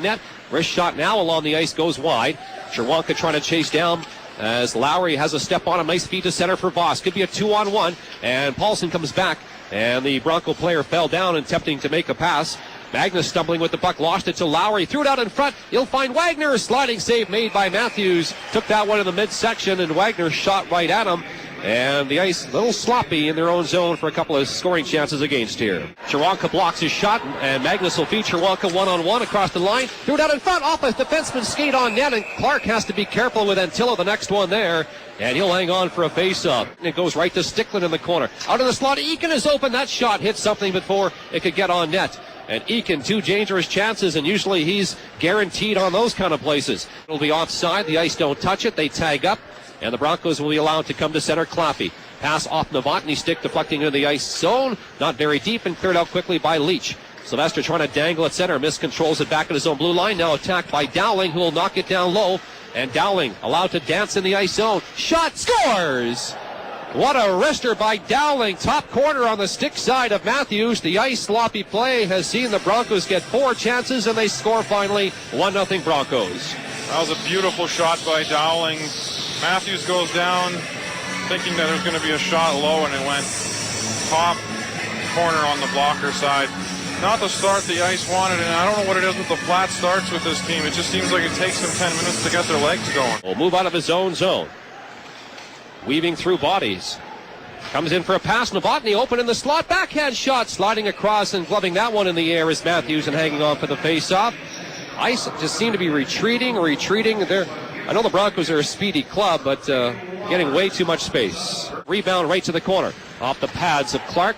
Net. Wrist shot now along the ice goes wide. Cherwonka trying to chase down as Lowry has a step on him. Nice feed to center for Voss. Could be a 2-on-1. And Paulson comes back. And the Bronco player fell down attempting to make a pass. Magnus stumbling with the puck, lost it to Lowry, threw it out in front. He'll find Wagner. Sliding save made by Matthews. Took that one in the midsection, and Wagner shot right at him. And the ice a little sloppy in their own zone for a couple of scoring chances against here. Cherwonka blocks his shot, and Magnus will feed Cherwonka one-on-one across the line. Threw it out in front, off a defenseman's skate on net, and Clark has to be careful with Antilla, the next one there. And he'll hang on for a face-off. It goes right to Sticklin in the corner. Out of the slot, Eakin is open. That shot hit something before it could get on net. And Eakin, two dangerous chances, and usually he's guaranteed on those kind of places. It'll be offside. The ice don't touch it. They tag up, and the Broncos will be allowed to come to center. Claffey. Pass off Novotny, stick deflecting into the ice zone. Not very deep, and cleared out quickly by Leach. Sylvester trying to dangle at center. Miscontrols it back at his own blue line. Now attacked by Dowling, who will knock it down low. And Dowling allowed to dance in the ice zone. Shot, scores! What a wrister by Dowling. Top corner on the stick side of Matthews. The ice sloppy play has seen the Broncos get 4 chances, and they score finally 1-0 Broncos. That was a beautiful shot by Dowling. Matthews goes down thinking that there's going to be a shot low, and it went top corner on the blocker side. Not the start the ice wanted, and I don't know what it is with the flat starts with this team. It just seems like it takes them 10 minutes to get their legs going. Will move out of his own zone. Weaving through bodies. Comes in for a pass. Novotny open in the slot. Backhand shot. Sliding across and gloving that one in the air is Matthews and hanging on for the face-off. Ice just seem to be retreating. I know the Broncos are a speedy club, but getting way too much space. Rebound right to the corner. Off the pads of Clark.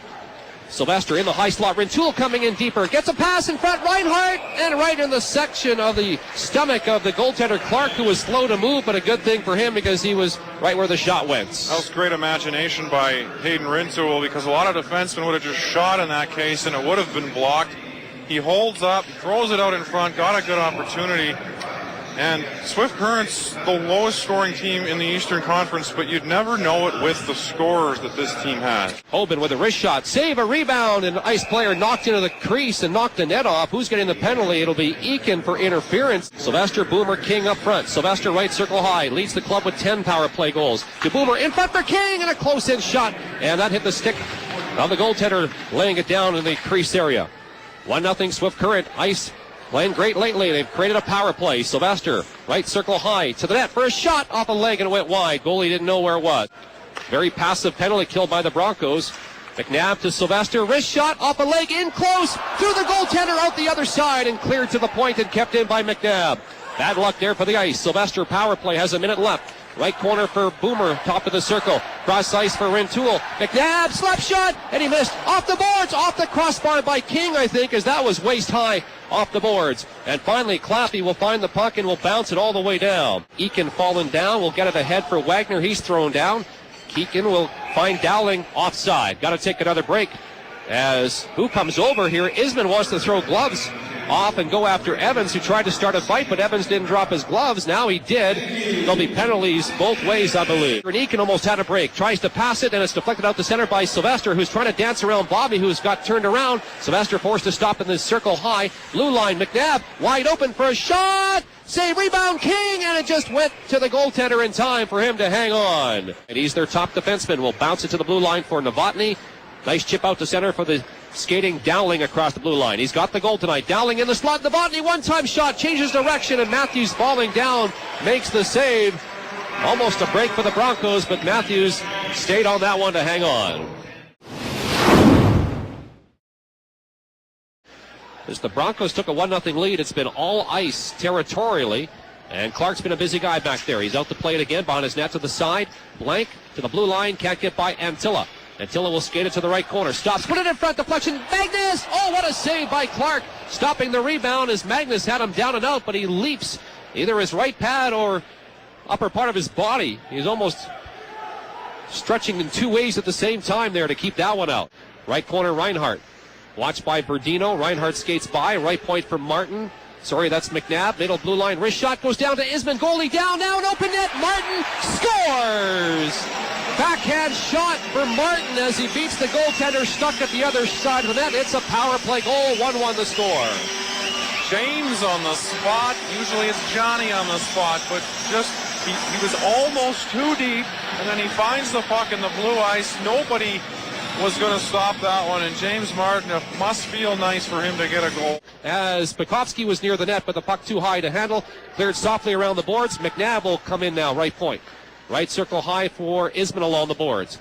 Sylvester in the high slot. Rintoul coming in deeper. Gets a pass in front. Reinhardt. And right in the section of the stomach of the goaltender Clark, who was slow to move, but a good thing for him because he was right where the shot went. That was great imagination by Hayden Rintoul, because a lot of defensemen would have just shot in that case and it would have been blocked. He holds up, throws it out in front, got a good opportunity. And Swift Current's the lowest scoring team in the Eastern Conference, but you'd never know it with the scorers that this team has. Hoban with a wrist shot, save, a rebound, and ice player knocked into the crease and knocked the net off. Who's getting the penalty? It'll be Eakin for interference. Sylvester, Boomer, King up front. Sylvester right circle high, leads the club with 10 power play goals. To Boomer, in front for King, and a close-in shot, and that hit the stick of the goaltender, laying it down in the crease area. 1-0 Swift Current. Ice playing great lately. They've created a power play. Sylvester, right circle high, to the net for a shot off a leg, and it went wide. Goalie didn't know where it was. Very passive penalty killed by the Broncos. McNabb to Sylvester, wrist shot off a leg, in close, through the goaltender, out the other side, and cleared to the point and kept in by McNabb. Bad luck there for the ice. Sylvester power play, has a minute left. Right corner for Boomer, top of the circle. Cross ice for Rintoul. McNabb, slap shot, and he missed. Off the boards, off the crossbar by King, I think, as that was waist high off the boards. And finally, Claffey will find the puck and will bounce it all the way down. Eakin falling down, will get it ahead for Wagner. He's thrown down. Keegan will find Dowling offside. Got to take another break. As who comes over here? Isman wants to throw gloves off and go after Evans, who tried to start a fight, but Evans didn't drop his gloves. Now he did. There'll be penalties both ways, I believe. And Eakin almost had a break. Tries to pass it, and it's deflected out the center by Sylvester, who's trying to dance around Bobbee, who's got turned around. Sylvester forced to stop in the circle high. Blue line, McNabb wide open for a shot. Save, rebound, King, and it just went to the goaltender in time for him to hang on. And he's their top defenseman. Will bounce it to the blue line for Novotny. Nice chip out to center for the skating Dowling across the blue line. He's got the goal tonight. Dowling in the slot. Novotny, one-time shot, changes direction, and Matthews falling down makes the save. Almost a break for the Broncos, but Matthews stayed on that one to hang on. As the Broncos took a 1-0 lead, it's been all ice territorially, and Clark's been a busy guy back there. He's out to play it again, behind his net to the side. Blank to the blue line, can't get by Antilla. Antilla will skate it to the right corner. Stops, put it in front, deflection. Magnus! Oh, what a save by Clark. Stopping the rebound as Magnus had him down and out, but he leaps either his right pad or upper part of his body. He's almost stretching in two ways at the same time there to keep that one out. Right corner, Reinhardt. Watched by Berdino. Reinhardt skates by. Right point for Martin. Sorry, that's McNabb. Middle blue line. Wrist shot goes down to Isman. Goalie down now. An open net. Martin scores! Backhand shot for Martin as he beats the goaltender stuck at the other side of the net. It's a power play goal. 1-1 the score. James on the spot. Usually it's Johnny on the spot, but just he was almost too deep, and then he finds the puck in the blue ice. Nobody was going to stop that one, and James Martin, it must feel nice for him to get a goal. As Pekovsky was near the net, but the puck too high to handle, cleared softly around the boards. McNabb will come in now, right point. Right circle high for Isman along the boards.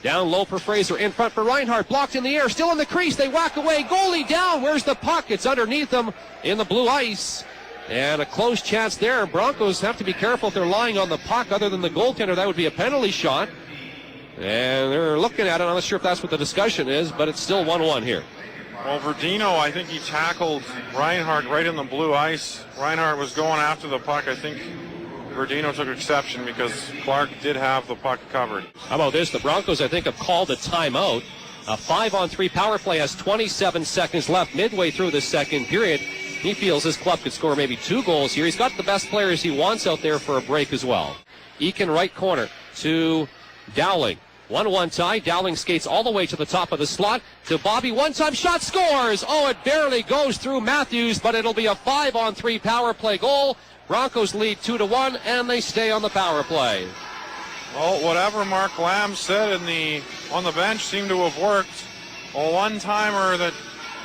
Down low for Fraser, in front for Reinhardt, blocked in the air, still in the crease, they whack away, goalie down, where's the puck? It's underneath them in the blue ice, and a close chance there. Broncos have to be careful if they're lying on the puck. Other than the goaltender, that would be a penalty shot, and they're looking at it. I'm not sure if that's what the discussion is, but it's still 1-1 here. Well, Verdino, I think he tackled Reinhardt right in the blue ice. Reinhardt was going after the puck. I think Verdino took exception because Clark did have the puck covered. How about this? The Broncos, I think, have called a timeout. A 5-on-3 power play has 27 seconds left midway through the second period. He feels his club could score maybe 2 goals here. He's got the best players he wants out there for a break as well. Eakin right corner to Dowling. 1-1 tie. Dowling skates all the way to the top of the slot to Bobbee. One-time shot, scores! Oh, it barely goes through Matthews, but it'll be a 5-on-3 power play goal. Broncos lead 2-1, and they stay on the power play. Well, whatever Mark Lamb said on the bench seemed to have worked. A one-timer that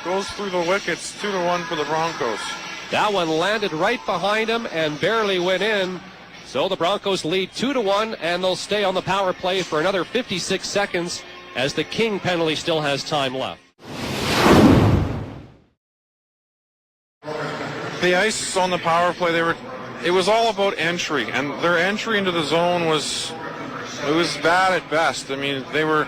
goes through the wickets, 2-1 for the Broncos. That one landed right behind him and barely went in. So the Broncos lead 2-1, and they'll stay on the power play for another 56 seconds as the King penalty still has time left. The ice on the power play, it was all about entry, and their entry into the zone was bad at best. I mean, they were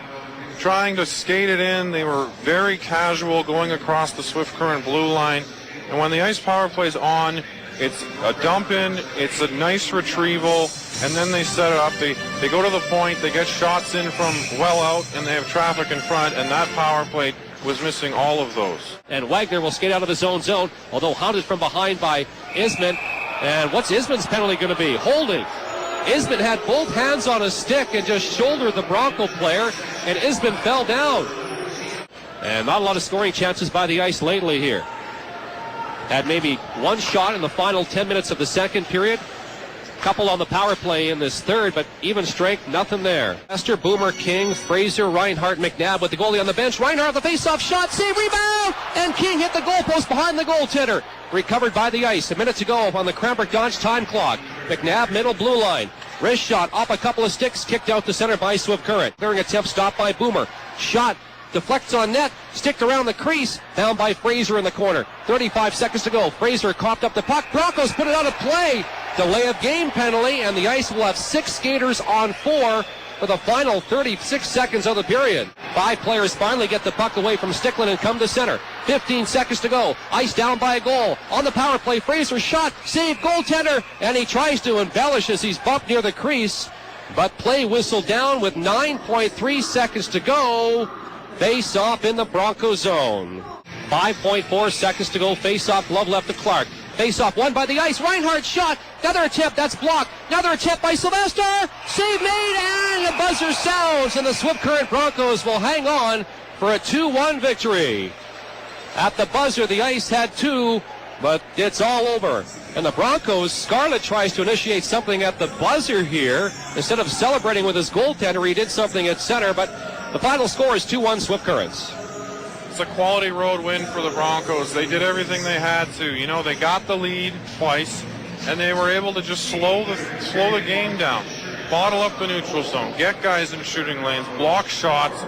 trying to skate it in. They were very casual going across the Swift Current blue line. And when the ice power play's on, it's a dump in, it's a nice retrieval, and then they set it up. They go to the point, they get shots in from well out, and they have traffic in front, and that power play was missing all of those. And Wagner will skate out of his own zone, although hounded from behind by Isman. And what's Isman's penalty going to be? Holding. Isman had both hands on a stick and just shouldered the Bronco player, and Isman fell down. And not a lot of scoring chances by the ice lately here. Had maybe one shot in the final 10 minutes of the second period. Couple on the power play in this third, but even strength, nothing there. Lester, Boomer, King, Fraser, Reinhardt, McNabb with the goalie on the bench. Reinhardt, the face-off shot, save, rebound, and King hit the goalpost behind the goaltender. Recovered by the ice. A minute to go on the Cranbrook Dodge time clock. McNabb, middle blue line. Wrist shot, off a couple of sticks, kicked out to center by Swift Current. Clearing attempt stopped by Boomer. Shot. Deflects on net, sticked around the crease, down by Fraser in the corner. 35 seconds to go. Fraser coughed up the puck. Broncos put it out of play. Delay of game penalty, and the ice will have 6 skaters on 4 for the final 36 seconds of the period. 5 players finally get the puck away from Sticklin and come to center. 15 seconds to go. Ice down by a goal. On the power play, Fraser shot, save, goaltender, and he tries to embellish as he's bumped near the crease, but play whistled down with 9.3 seconds to go. Face off in the Bronco zone. 5.4 seconds to go. Face off, glove left to Clark. Face off, won by the ice. Reinhardt shot. Another attempt, that's blocked. Another attempt by Sylvester. Save made, and the buzzer sounds, and the Swift Current Broncos will hang on for a 2-1 victory. At the buzzer, the ice had 2, but it's all over. And the Broncos, Scarlett tries to initiate something at the buzzer here. Instead of celebrating with his goaltender, he did something at center, but the final score is 2-1 Swift Currents. It's a quality road win for the Broncos. They did everything they had to. You know, they got the lead twice, and they were able to just slow the game down. Bottle up the neutral zone, get guys in shooting lanes, block shots,